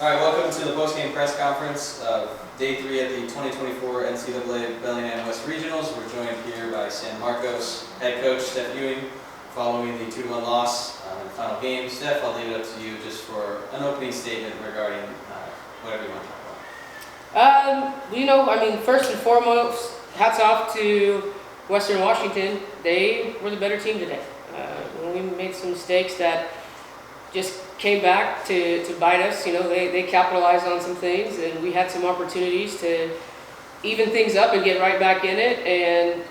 All right, welcome to the postgame press conference of Day 3 of the 2024 NCAA Bellingham West Regionals. We're joined here by San Marcos head coach Steph Ewing following the 2-1 loss in the final game. Steph, I'll leave it up to you just for an opening statement regarding whatever you want to talk about. First and foremost, hats off to Western Washington. They were the better team today. We made some mistakes that just came back to bite us. They capitalized on some things, and we had some opportunities to even things up and get right back in it. And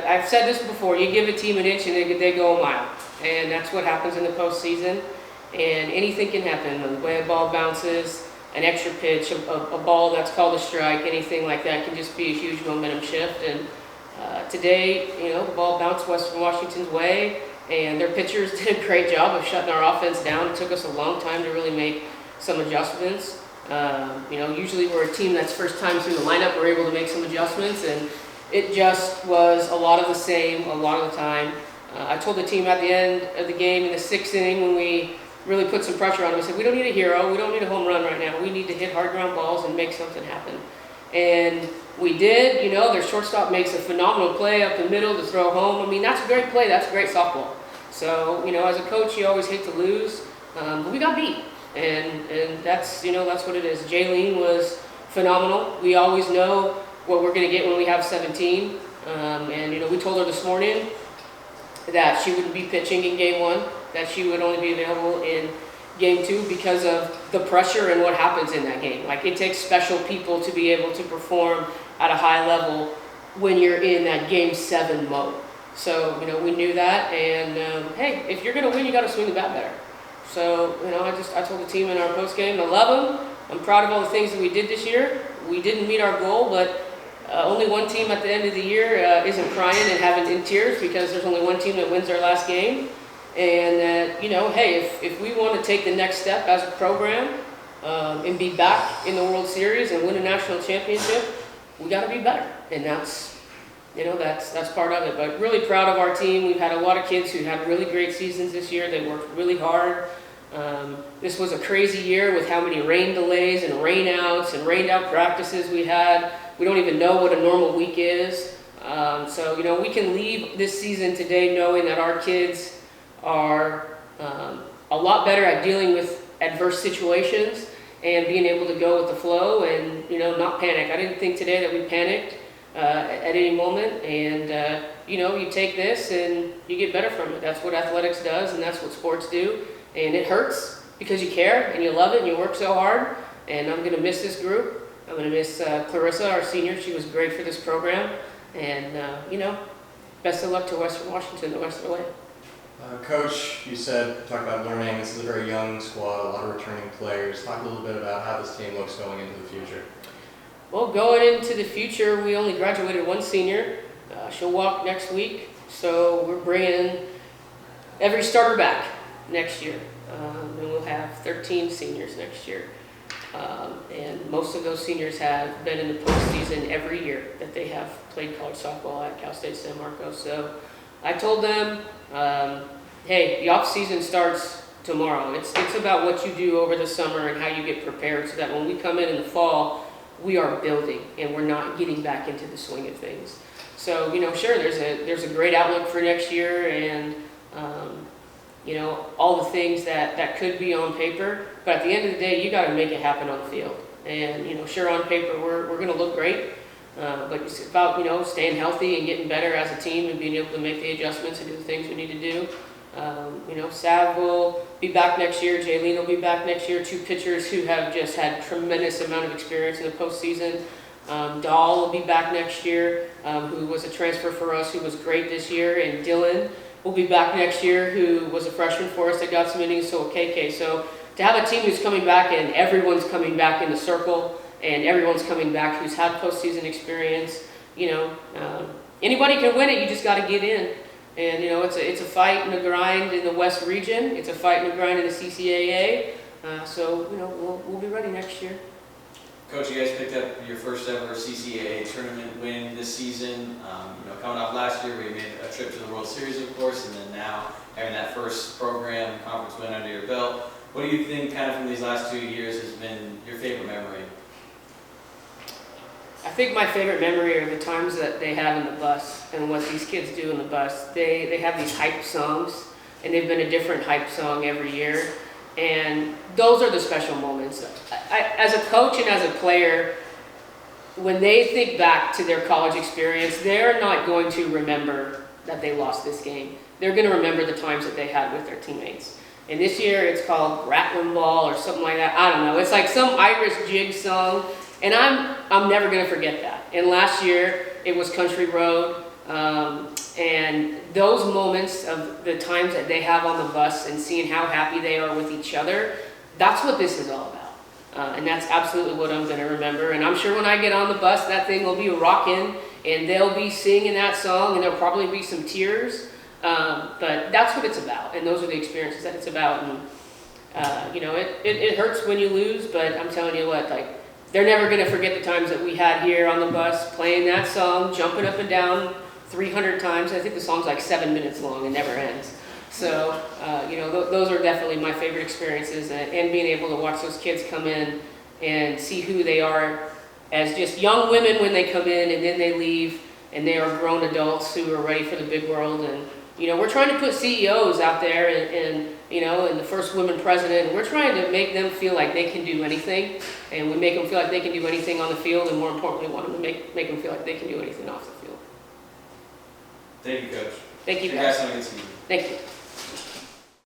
I've said this before, you give a team an inch and they go a mile. And that's what happens in the postseason. And anything can happen. The way a ball bounces, an extra pitch, a ball that's called a strike, anything like that can just be a huge momentum shift. And today, the ball bounced Western Washington's way. And their pitchers did a great job of shutting our offense down. It took us a long time to really make some adjustments. Usually we're a team that's first time through the lineup, we're able to make some adjustments, and it just was a lot of the same a lot of the time. I told the team at the end of the game in the 6th inning when we really put some pressure on them, I said, we don't need a hero, we don't need a home run right now. We need to hit hard ground balls and make something happen. And we did. Their shortstop makes a phenomenal play up the middle to throw home. That's a great play. That's a great softball. So, as a coach, you always hate to lose, but we got beat. And that's what it is. Jaylene was phenomenal. We always know what we're going to get when we have 17. We told her this morning that she wouldn't be pitching in game 1, that she would only be available in game 2 because of the pressure and what happens in that game. It takes special people to be able to perform at a high level when you're in that game 7 mode. So, we knew that, and hey, if you're going to win, you got to swing the bat better. So, I told the team in our post game, I love them. I'm proud of all the things that we did this year. We didn't meet our goal, but only one team at the end of the year isn't crying and having in tears because there's only one team that wins their last game. And, hey, if we want to take the next step as a program and be back in the World Series and win a national championship, we got to be better. And that's part of it. But really proud of our team. We've had a lot of kids who had really great seasons this year. They worked really hard. This was a crazy year with how many rain delays and rain outs and rained out practices we had. We don't even know what a normal week is. So we can leave this season today knowing that our kids are a lot better at dealing with adverse situations and being able to go with the flow and, not panic. I didn't think today that we panicked at any moment. And, you take this and you get better from it. That's what athletics does, and that's what sports do. And it hurts because you care and you love it and you work so hard. And I'm going to miss this group. I'm going to miss Clarissa, our senior. She was great for this program. And, best of luck to Western Washington the rest of the way. Coach, you talk about learning. This is a very young squad, a lot of returning players. Talk a little bit about how this team looks going into the future. Well, going into the future, we only graduated one senior. She'll walk next week. So we're bringing every starter back next year. And we'll have 13 seniors next year. And most of those seniors have been in the postseason every year that they have played college softball at Cal State San Marcos. So I told them, hey, the off season starts tomorrow. It's about what you do over the summer and how you get prepared so that when we come in the fall, we are building and we're not getting back into the swing of things. So, sure, there's a great outlook for next year and, all the things that could be on paper. But at the end of the day, you got to make it happen on the field. And, sure, on paper, we're going to look great. But it's about, staying healthy and getting better as a team and being able to make the adjustments and do the things we need to do. Sav will be back next year. Jaylene will be back next year. 2 pitchers who have just had tremendous amount of experience in the postseason. Dahl will be back next year, who was a transfer for us, who was great this year. And Dylan will be back next year, who was a freshman for us that got some innings. So KK. So to have a team who's coming back and everyone's coming back in the circle, and everyone's coming back who's had postseason experience. Anybody can win it. You just got to get in. And it's a fight and a grind in the West region. It's a fight and a grind in the CCAA. So we'll be ready next year. Coach, you guys picked up your first ever CCAA tournament win this season. Coming off last year, we made a trip to the World Series, of course, and then now having that first program conference win under your belt. What do you think kind of from these last 2 years has been your favorite memory? I think my favorite memory are the times that they have in the bus and what these kids do in the bus. They have these hype songs, and they've been a different hype song every year. And those are the special moments. As a coach and as a player, when they think back to their college experience, they're not going to remember that they lost this game. They're going to remember the times that they had with their teammates. And this year it's called Rattling Ball or something like that. I don't know. It's like some Irish jig song. And I'm never going to forget that. And last year it was Country Road. And those moments of the times that they have on the bus and seeing how happy they are with each other, that's what this is all about. And that's absolutely what I'm going to remember. And I'm sure when I get on the bus, that thing will be rocking, and they'll be singing that song, and there'll probably be some tears. But that's what it's about, and those are the experiences that it's about. And it hurts when you lose, but I'm telling you what, like, they're never going to forget the times that we had here on the bus playing that song, jumping up and down 300 times. I think the song's like 7 minutes long and never ends. So, those are definitely my favorite experiences, and being able to watch those kids come in and see who they are as just young women when they come in, and then they leave, and they are grown adults who are ready for the big world. And, we're trying to put CEOs out there and the first women president, and we're trying to make them feel like they can do anything, and we make them feel like they can do anything on the field, and more importantly, want them to make them feel like they can do anything off the field. Thank you, Coach. Thank you, Congrats guys. on a good season. Thank you.